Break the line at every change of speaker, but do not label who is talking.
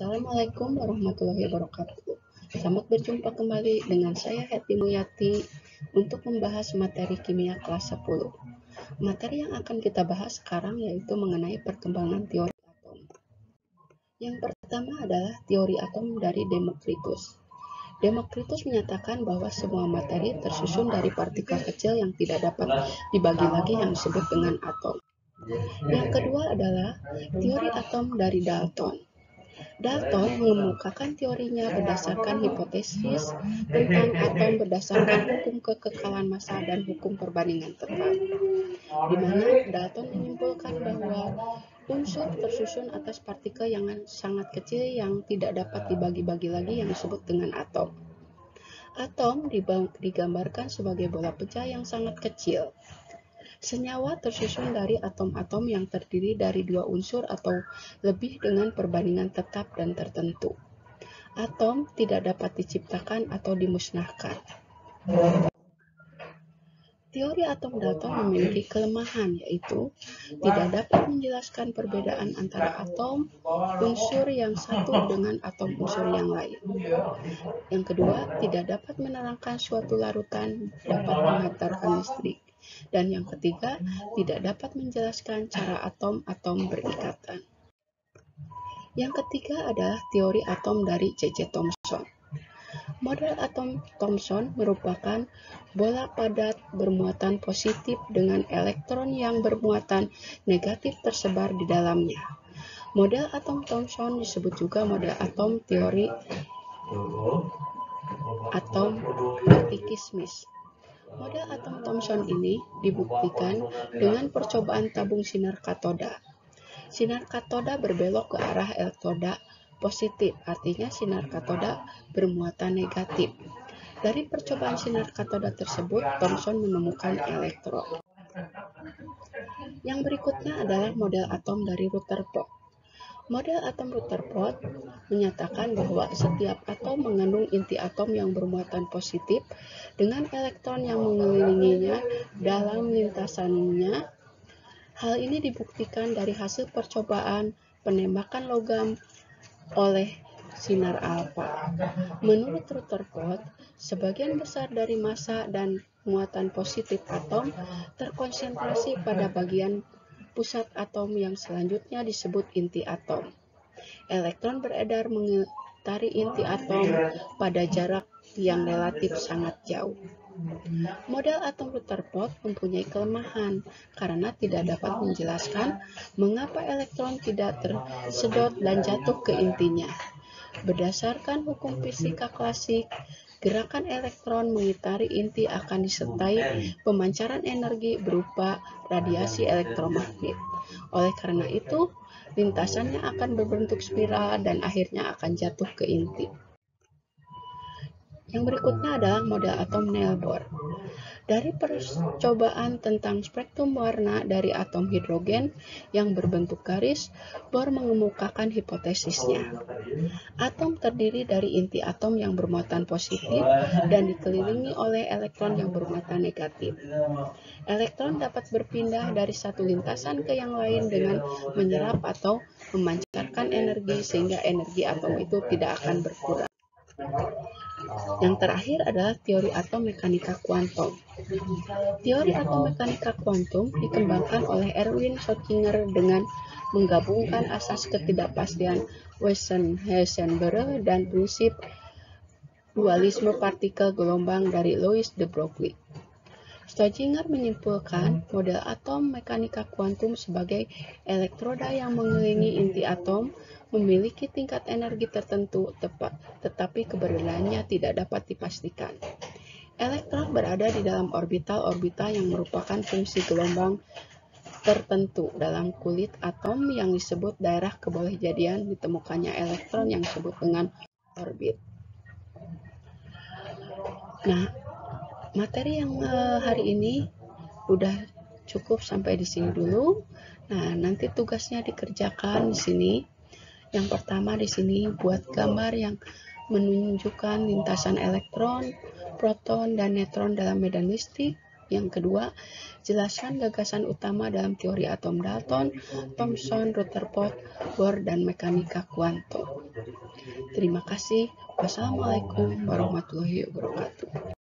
Assalamualaikum warahmatullahi wabarakatuh. Selamat berjumpa kembali dengan saya Hetty Muyati untuk membahas materi kimia kelas 10. Materi yang akan kita bahas sekarang yaitu mengenai perkembangan teori atom. Yang pertama adalah teori atom dari Demokritus. Demokritus menyatakan bahwa semua materi tersusun dari partikel kecil yang tidak dapat dibagi lagi yang disebut dengan atom. Yang kedua adalah teori atom dari Dalton. Dalton mengemukakan teorinya berdasarkan hipotesis tentang atom berdasarkan hukum kekekalan massa dan hukum perbandingan tetap, di mana Dalton menyimpulkan bahwa unsur tersusun atas partikel yang sangat kecil yang tidak dapat dibagi-bagi lagi yang disebut dengan atom. Atom digambarkan sebagai bola pecah yang sangat kecil. Senyawa tersusun dari atom-atom yang terdiri dari dua unsur atau lebih dengan perbandingan tetap dan tertentu. Atom tidak dapat diciptakan atau dimusnahkan. Teori atom Dalton memiliki kelemahan, yaitu tidak dapat menjelaskan perbedaan antara atom unsur yang satu dengan atom unsur yang lain. Yang kedua, tidak dapat menerangkan suatu larutan dapat menghantarkan listrik. Dan yang ketiga, tidak dapat menjelaskan cara atom-atom berikatan. Yang ketiga adalah teori atom dari C.C. Thomson. Model atom Thomson merupakan bola padat bermuatan positif dengan elektron yang bermuatan negatif tersebar di dalamnya. Model atom Thomson disebut juga model atom teori atom partikismis. Model atom Thomson ini dibuktikan dengan percobaan tabung sinar katoda. Sinar katoda berbelok ke arah elektroda positif, artinya sinar katoda bermuatan negatif. Dari percobaan sinar katoda tersebut, Thomson menemukan elektron. Yang berikutnya adalah model atom dari Rutherford. Model atom Rutherford menyatakan bahwa setiap atom mengandung inti atom yang bermuatan positif dengan elektron yang mengelilinginya dalam lintasannya. Hal ini dibuktikan dari hasil percobaan penembakan logam oleh sinar alfa. Menurut Rutherford, sebagian besar dari massa dan muatan positif atom terkonsentrasi pada bagian pusat atom yang selanjutnya disebut inti atom. Elektron beredar mengitari inti atom pada jarak yang relatif sangat jauh. Model atom Rutherford mempunyai kelemahan karena tidak dapat menjelaskan mengapa elektron tidak tersedot dan jatuh ke intinya. Berdasarkan hukum fisika klasik, gerakan elektron mengitari inti akan disertai pemancaran energi berupa radiasi elektromagnet. Oleh karena itu, lintasannya akan berbentuk spiral dan akhirnya akan jatuh ke inti. Yang berikutnya adalah model atom Neil Bohr. Dari percobaan tentang spektrum warna dari atom hidrogen yang berbentuk garis, Bohr mengemukakan hipotesisnya. Atom terdiri dari inti atom yang bermuatan positif dan dikelilingi oleh elektron yang bermuatan negatif. Elektron dapat berpindah dari satu lintasan ke yang lain dengan menyerap atau memancarkan energi sehingga energi atom itu tidak akan berkurang. Yang terakhir adalah teori atom mekanika kuantum. Teori atom mekanika kuantum dikembangkan oleh Erwin Schrödinger dengan menggabungkan asas ketidakpastian Weissenberg dan prinsip dualisme partikel gelombang dari Louis de Broglie. Schrödinger menyimpulkan model atom mekanika kuantum sebagai elektroda yang mengelilingi inti atom memiliki tingkat energi tertentu tetapi keberadaannya tidak dapat dipastikan. Elektron berada di dalam orbital-orbital yang merupakan fungsi gelombang tertentu dalam kulit atom yang disebut daerah kebolehjadian ditemukannya elektron yang disebut dengan orbit. Nah, materi yang hari ini udah cukup sampai di sini dulu. Nah, nanti tugasnya dikerjakan di sini. Yang pertama di sini buat gambar yang menunjukkan lintasan elektron, proton, dan neutron dalam medan listrik. Yang kedua, jelaskan gagasan utama dalam teori atom Dalton, Thomson, Rutherford, Bohr, dan mekanika kuantum. Terima kasih. Wassalamualaikum warahmatullahi wabarakatuh.